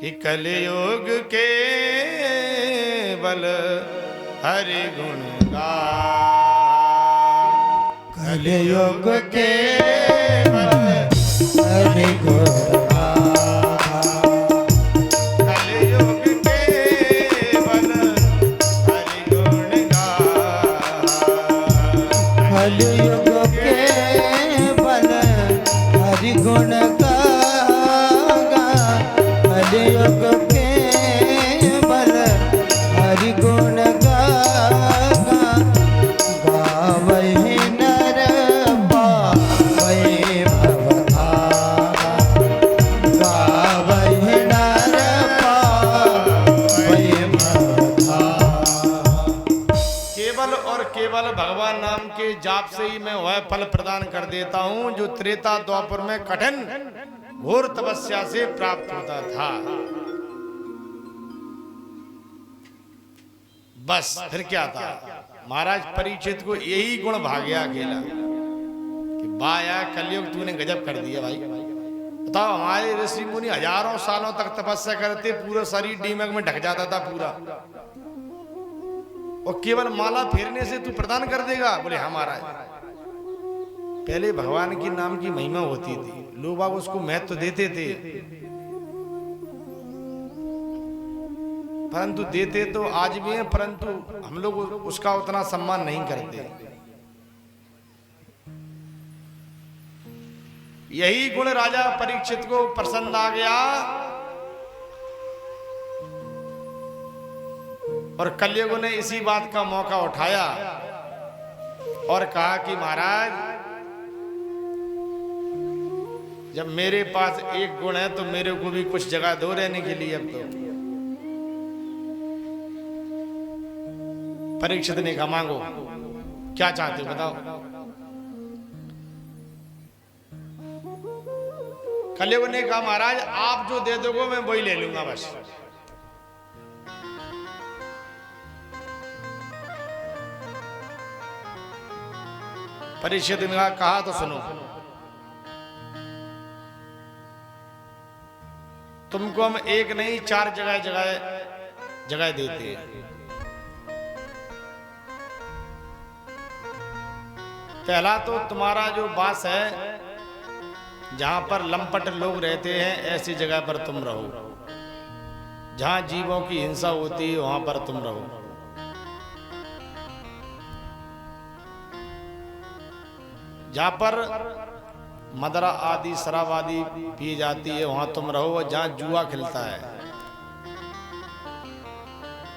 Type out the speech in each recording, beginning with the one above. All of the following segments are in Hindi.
कि कलयुग के बल हरि गुण गा, कलयुग के बल हरि गुण गा, कलयुग के बल हरि गुण गा, कलयुग के बल हरि गुण गा, कलयुग के बल हरि गुण गा, गावहि नर पावै भवभागा, गावहि नर पावै भवभागा। केवल और केवल भगवान नाम के जाप से ही मैं वह फल प्रदान कर देता हूं जो त्रेता द्वापर में कठिन घोर तपस्या से प्राप्त होता था। बस फिर क्या था, महाराज परीक्षित को यही गुण भाग गया अकेला कि बाया कलयुग तूने गजब कर दिया भाई। बताओ, हमारे ऋषि मुनि हजारों सालों तक तपस्या करते, पूरा शरीर दीमक में ढक जाता था पूरा, और केवल माला फेरने से तू प्रदान कर देगा? बोले हाँ महाराज। पहले भगवान की नाम की महिमा होती थी, लोग बाग उसको महत्व देते थे, परंतु देते तो आज भी हैं, परंतु हम लोग उसका उतना सम्मान नहीं करते। यही गुण राजा परीक्षित को पसंद आ गया और कलयुग ने इसी बात का मौका उठाया और कहा कि महाराज, जब मेरे पास एक गुण है तो मेरे को भी कुछ जगह दो रहने के लिए। अब तो परीक्षित ने कहा मांगो, क्या चाहते हो बताओ। कलयुग ने कहा महाराज आप जो दे दोगे मैं वही ले लूंगा बस। परीक्षित ने कहा तो सुनो, तुमको हम एक नहीं चार जगह जगह देते हैं। पहला तो तुम्हारा जो वास है, जहां पर लंपट लोग रहते हैं ऐसी जगह पर तुम रहो, जहां जीवों की हिंसा होती है वहां पर तुम रहो। जहां पर मदरा आदि शराब आदि पी जाती है वहां तुम रहो, और जहां जुआ खिलता है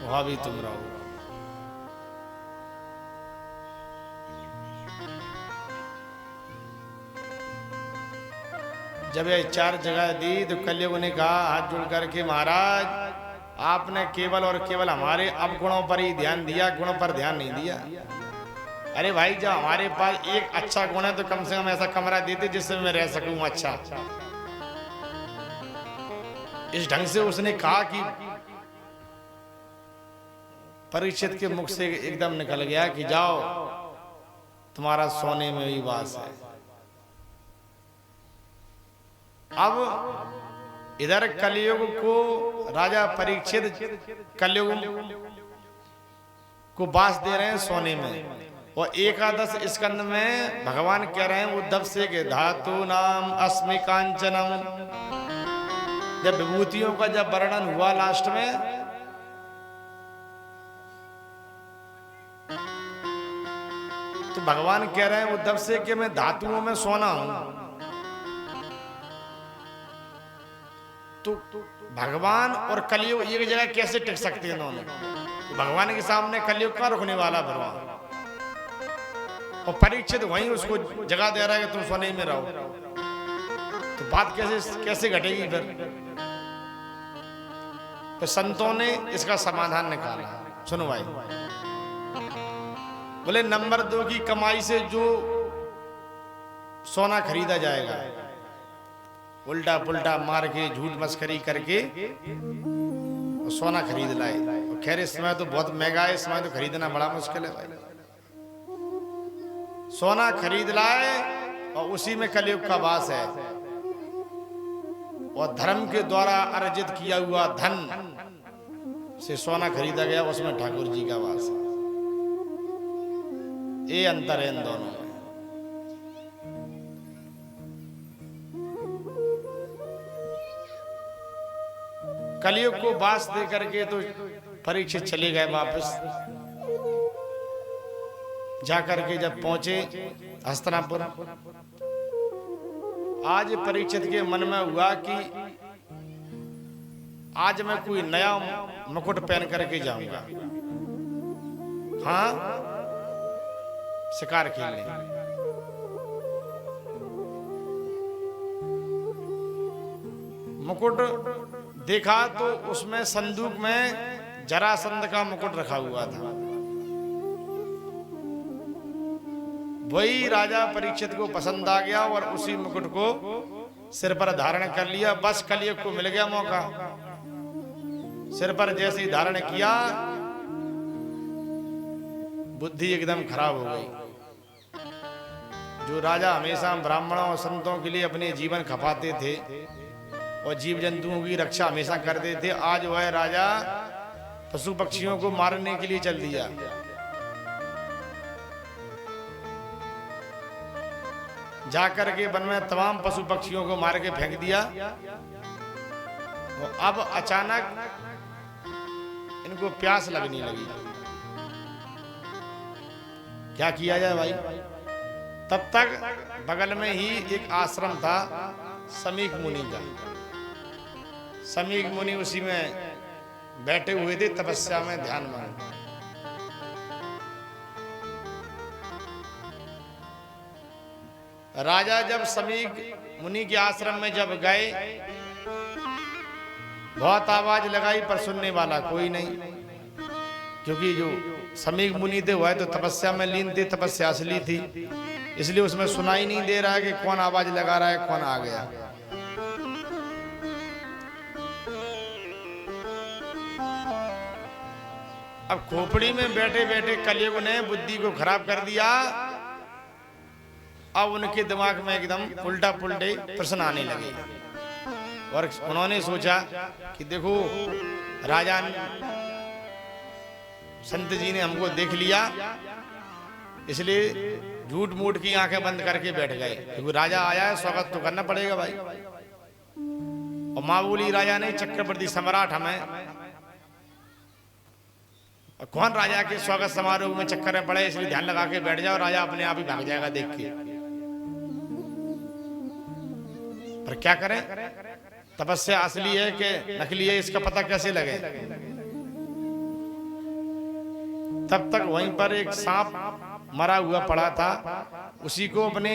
वहां भी तुम रहो। जब ये चार जगह दी तो कलयुग ने कहा हाथ जोड़ करके महाराज आपने केवल और केवल हमारे अवगुणों पर ही ध्यान दिया, गुणों पर ध्यान नहीं दिया। अरे भाई जब हमारे पास एक अच्छा गुण है तो कम से कम ऐसा कमरा देते जिससे मैं रह सकूं अच्छा। इस ढंग से उसने कहा कि परीक्षित के मुख से एकदम निकल गया कि जाओ तुम्हारा सोने में भी वास है। अब इधर कलयुग को राजा परीक्षित कलयुग को वास दे रहे हैं सोने में, और एकादश स्कंद में भगवान कह रहे हैं उद्धव से के धातु नाम अस्मि कांचनम। जब विभूतियों का जब वर्णन हुआ लास्ट में, तो भगवान कह रहे हैं उद्धव से कि मैं धातुओं में सोना हूं। तो भगवान और कलयुग एक जगह कैसे टिक सकते हैं दोनों? भगवान के सामने कलयुग का रुकने वाला भगवान, और परीक्षित वहीं उसको जगह दे रहा है कि तुम सोने में रहो, तो बात कैसे घटेगी फिर? तो संतों ने इसका समाधान निकाला। सुनो भाई, बोले नंबर 2 की कमाई से जो सोना खरीदा जाएगा, उल्टा पुल्टा मार के झूठ मस्करी करके सोना खरीद लाए। खैर इस समय तो बहुत महंगा है, इस समय तो खरीदना बड़ा मुश्किल है भाई। सोना खरीद लाए और उसी में कलयुग का वास है, और धर्म के द्वारा अर्जित किया हुआ धन से सोना खरीदा गया, उसमें ठाकुर जी का वास है। ये अंतर है इन दोनों में। कलयुग को वास दे करके तो परीक्षित चले गए वापस। जाकर के जब पहुंचे हस्तिनापुर, आज परीक्षित के मन में हुआ कि आज मैं कोई नया मुकुट पहन करके जाऊंगा, हाँ, शिकार खेलने। मुकुट देखा तो उसमें संदूक में जरासंध का मुकुट रखा हुआ था। वही राजा परीक्षित को पसंद आ गया और उसी मुकुट को सिर पर धारण कर लिया। बस कलयुग को मिल गया मौका। सिर पर जैसे ही धारण किया, बुद्धि एकदम खराब हो गई। जो राजा हमेशा ब्राह्मणों और संतों के लिए अपने जीवन खपाते थे और जीव जंतुओं की रक्षा हमेशा करते थे, आज वह राजा पशु पक्षियों को मारने के लिए चल दिया। जाकर के वन में तमाम पशु पक्षियों को मार के फेंक दिया। और अब अचानक इनको प्यास लगने लगी। क्या किया जाए भाई? तब तक बगल में ही एक आश्रम था समीक मुनि का। समीक मुनि उसी में बैठे हुए थे तपस्या में, ध्यान में। राजा जब समीक मुनि के आश्रम में जब गए, बहुत आवाज लगाई पर सुनने वाला कोई नहीं, क्योंकि जो समीक मुनि थे वह तो तपस्या में लीन थे, तपस्या असली थी, इसलिए उसमें सुनाई नहीं दे रहा है कि कौन आवाज लगा रहा है, कौन आ गया। अब खोपड़ी में बैठे बैठे कलयुग ने बुद्धि को खराब कर दिया। अब उनके दिमाग में एकदम उल्टा पुल्टे प्रश्न आने लगे और उन्होंने सोचा कि देखो, राजा संत जी ने हमको देख लिया, इसलिए झूठ मूठ की आंखें बंद करके बैठ गए, क्योंकि राजा आया है, स्वागत तो करना पड़ेगा भाई। और मामूली राजा नहीं, चक्रवर्ती सम्राट हमें, कौन राजा के स्वागत समारोह में चक्कर में पड़े, इसलिए ध्यान लगा के बैठ जाओ, राजा अपने आप ही भाग जाएगा देख के। पर क्या करें, तपस्या असली है कि नकली है, इसका पता कैसे लगे। तब तक वहीं पर एक सांप मरा हुआ पड़ा था, उसी को अपने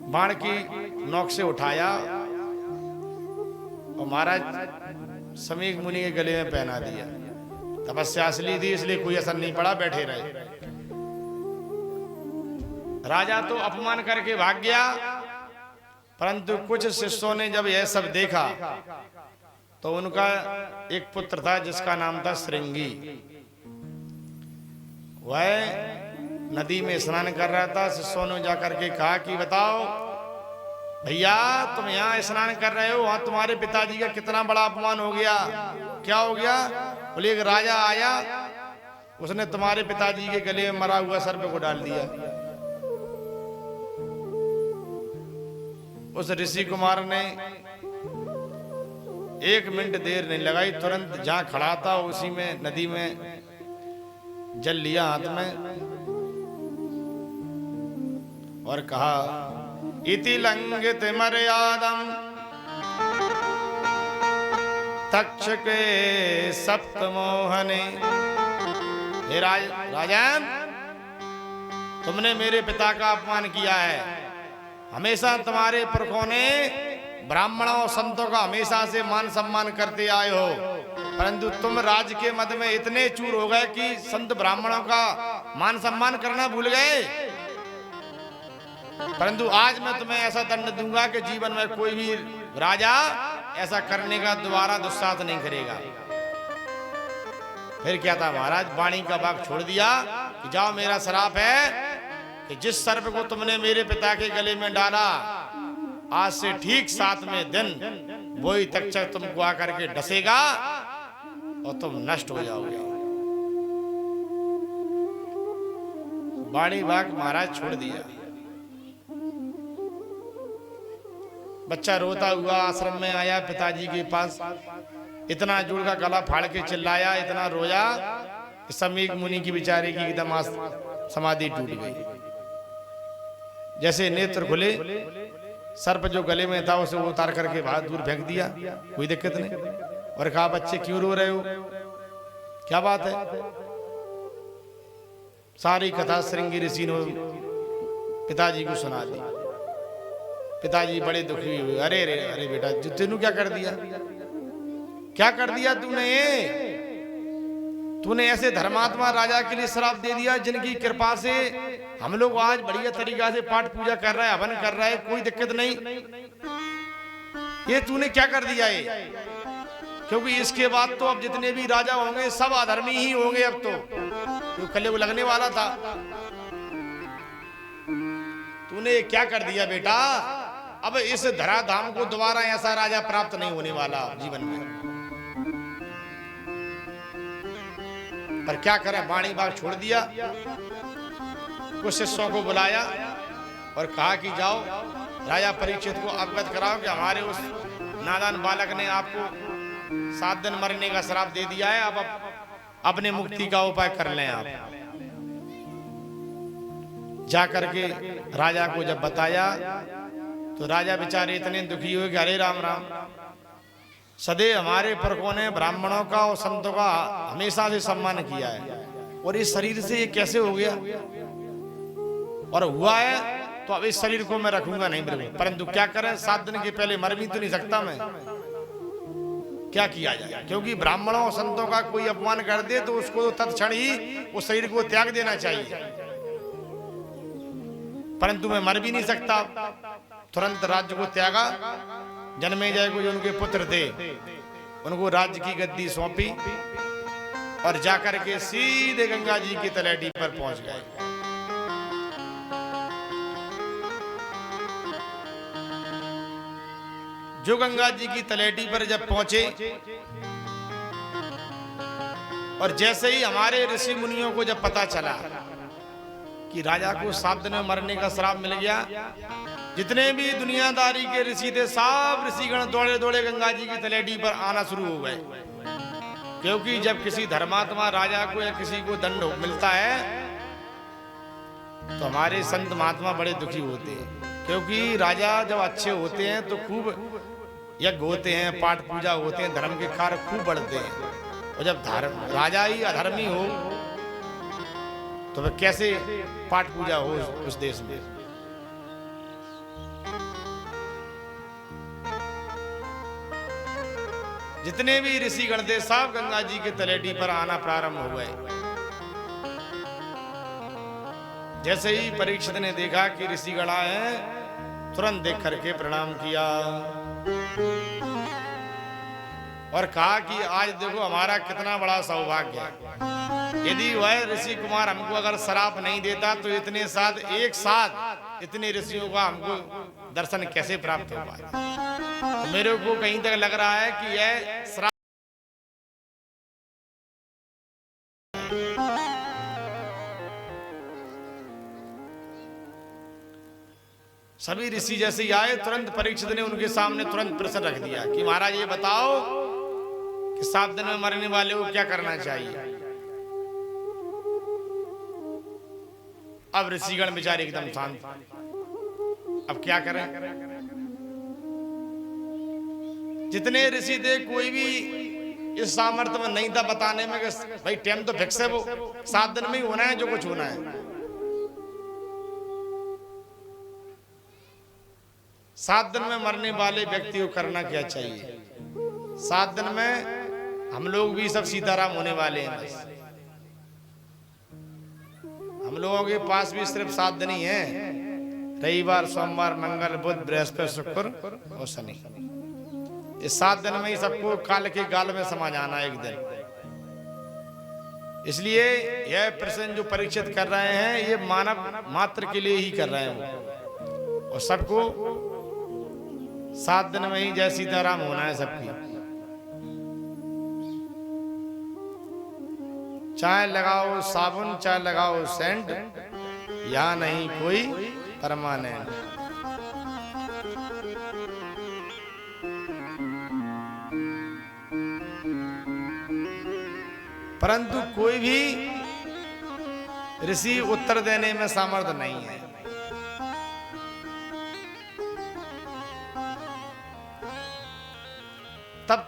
बाण की नोक से उठाया और महाराज समीक मुनि के गले में पहना दिया। तपस्या असली थी, इसलिए कोई असर नहीं पड़ा, बैठे रहे। राजा तो अपमान करके भाग गया, परंतु कुछ शिष्यों ने जब यह सब देखा तो उनका एक पुत्र था जिसका नाम था श्रृंगी। वह नदी में स्नान कर रहा था। शिष्यों ने जाकर के कहा कि बताओ भैया, तुम यहाँ स्नान कर रहे हो, वहां तुम्हारे पिताजी का कितना बड़ा अपमान हो गया। क्या हो गया? बोले एक राजा आया, उसने तुम्हारे पिताजी के गले में मरा हुआ सर्प को डाल दिया। उस ऋषि कुमार ने 1 मिनट देर नहीं लगाई, तुरंत जहां खड़ा था उसी में नदी में जल लिया हाथ में और कहा, इति लंघित मर्यादम तक्षके सप्तमोहने। हे राजन, तुमने मेरे पिता का अपमान किया है। हमेशा तुम्हारे पुरखों ने ब्राह्मणों और संतों का हमेशा से मान सम्मान करते आए हो, परंतु तुम राज के मद में इतने चूर हो गए कि संत ब्राह्मणों का मान सम्मान करना भूल गए। परंतु आज मैं तुम्हें ऐसा दंड दूंगा कि जीवन में कोई भी राजा ऐसा करने का दोबारा दुस्साहस नहीं करेगा। फिर क्या था महाराज, वाणी का भाग छोड़ दिया कि जाओ, मेरा श्राप है कि जिस सर्प को तुमने मेरे पिता के गले में डाला आज से ठीक 7वें दिन वही तक्षक तुमको आकर के डसेगा और तुम नष्ट हो जाओगे। बाड़ी बाग महाराज छोड़ दिया। बच्चा रोता हुआ आश्रम में आया पिताजी के पास, इतना जोर का गला फाड़ के चिल्लाया, इतना रोया कि समीक मुनि की बेचारे की एकदम समाधि टूट गई। जैसे नेत्र खुले, सर्प जो गले में था उसे उतार करके बाहर दूर फेंक दिया, कोई दिक्कत नहीं। और कहा बच्चे क्यों रो रहे हो, क्या बात है? सारी कथा श्रृंगी ऋषि ने पिताजी को सुना दी। पिताजी बड़े दुखी हुए। अरे अरे अरे बेटा, तूने क्या कर दिया, क्या कर दिया तूने ऐसे धर्मात्मा राजा के लिए श्राप दे दिया जिनकी कृपा से हम लोग आज बढ़िया तरीका से पाठ पूजा कर रहा है, हवन कर रहा है, कोई दिक्कत नहीं। ये तूने क्या कर दिया ये? क्योंकि इसके बाद तो अब जितने भी राजा होंगे सब अधर्मी ही होंगे। अब तो कलयुग लगने वाला था। तूने क्या कर दिया बेटा? अब इस धराधाम को दोबारा ऐसा राजा प्राप्त नहीं होने वाला जीवन में। पर क्या करें, वाणी बाग छोड़ दिया। कुछ शिष्यों को बुलाया और कहा कि जाओ राजा परीक्षित को अवगत कराओ कि हमारे उस नादान बालक ने आपको 7 दिन मरने का श्राप दे दिया है, अब अपने मुक्ति का उपाय कर लें आप। जाकर के राजा को जब बताया तो राजा बेचारे इतने दुखी हुए कि हरे राम राम, सदैव हमारे पुरखों ने ब्राह्मणों का और संतों का हमेशा से सम्मान किया है, और इस शरीर से ये कैसे हो गया? और हुआ है तो अब इस शरीर को मैं रखूंगा नहीं प्रभु, परंतु क्या करें, 7 दिन के पहले मर भी तो नहीं सकता मैं, क्या किया जाए? क्योंकि ब्राह्मणों और संतों का कोई अपमान कर दे तो उसको तत्क्षण ही उस शरीर को त्याग देना चाहिए, परंतु मैं मर भी नहीं सकता। तुरंत राज्य को त्यागा। जन्मेजय को जो उनके पुत्र थे उनको राज्य की गद्दी सौंपी और जाकर के सीधे गंगा जी की तलहटी पर पहुंच गए। जो गंगा जी की तलहटी पर जब पहुंचे और जैसे ही हमारे ऋषि मुनियों को जब पता चला कि राजा को 7 दिन में मरने का श्राप मिल गया, जितने भी दुनियादारी के ऋषि थे सब ऋषिगण दौड़े दौड़े गंगा जी की तलहटी पर आना शुरू हो गए। क्योंकि जब किसी धर्मात्मा राजा को या किसी को दंड मिलता है तो हमारे संत महात्मा बड़े दुखी होते हैं, क्योंकि राजा जब अच्छे होते हैं तो खूब यज्ञ होते हैं, पाठ पूजा होते हैं, धर्म के कार्य खूब बढ़ते हैं, और जब राजा ही अधर्मी हो तो वह कैसे पाठ पूजा हो उस देश में? जितने भी ऋषिगण थे सब गंगा जी के तलहटी पर आना प्रारंभ हो गए। जैसे ही परीक्षित ने देखा कि ऋषिगण आए हैं, तुरंत देख करके प्रणाम किया और कहा कि आज देखो हमारा कितना बड़ा सौभाग्य है। यदि वह ऋषि कुमार हमको अगर श्राप नहीं देता तो इतने साथ एक साथ इतने ऋषियों का हमको दर्शन कैसे प्राप्त हो पाए? तो मेरे को कहीं तक लग रहा है कि यह श्राप सभी ऋषि जैसे ही आए, तुरंत परीक्षित ने उनके सामने तुरंत प्रश्न रख दिया कि महाराज ये बताओ कि 7 दिन में मरने वाले को क्या करना चाहिए? अब ऋषिगण बेचारे एकदम शांत, अब क्या करें? जितने ऋषि थे कोई भी इस सामर्थ्य में नहीं था बताने में कि भाई टाइम तो फिक्स है, वो 7 दिन में ही होना है जो कुछ होना है। 7 दिन में मरने वाले व्यक्ति को करना क्या चाहिए? 7 दिन में हम लोग भी सब सीताराम होने वाले हैं। बस हम लोगों के पास भी सिर्फ 7 दिन ही है, रविवार, सोमवार, मंगल, बुध, बृहस्पति, शुक्र और शनि। इस 7 दिन में ही सबको काल के गाल में समा जाना एक दिन। इसलिए यह प्रश्न जो परीक्षित कर रहे हैं ये मानव मात्र के लिए ही कर रहे हैं, और सबको 7 दिन में ही जय सीताराम होना है सबकी। चाहे लगाओ साबुन, चाहे लगाओ सेंट, यहाँ नहीं कोई परमानेंट। परंतु कोई भी ऋषि उत्तर देने में सामर्थ्य नहीं है।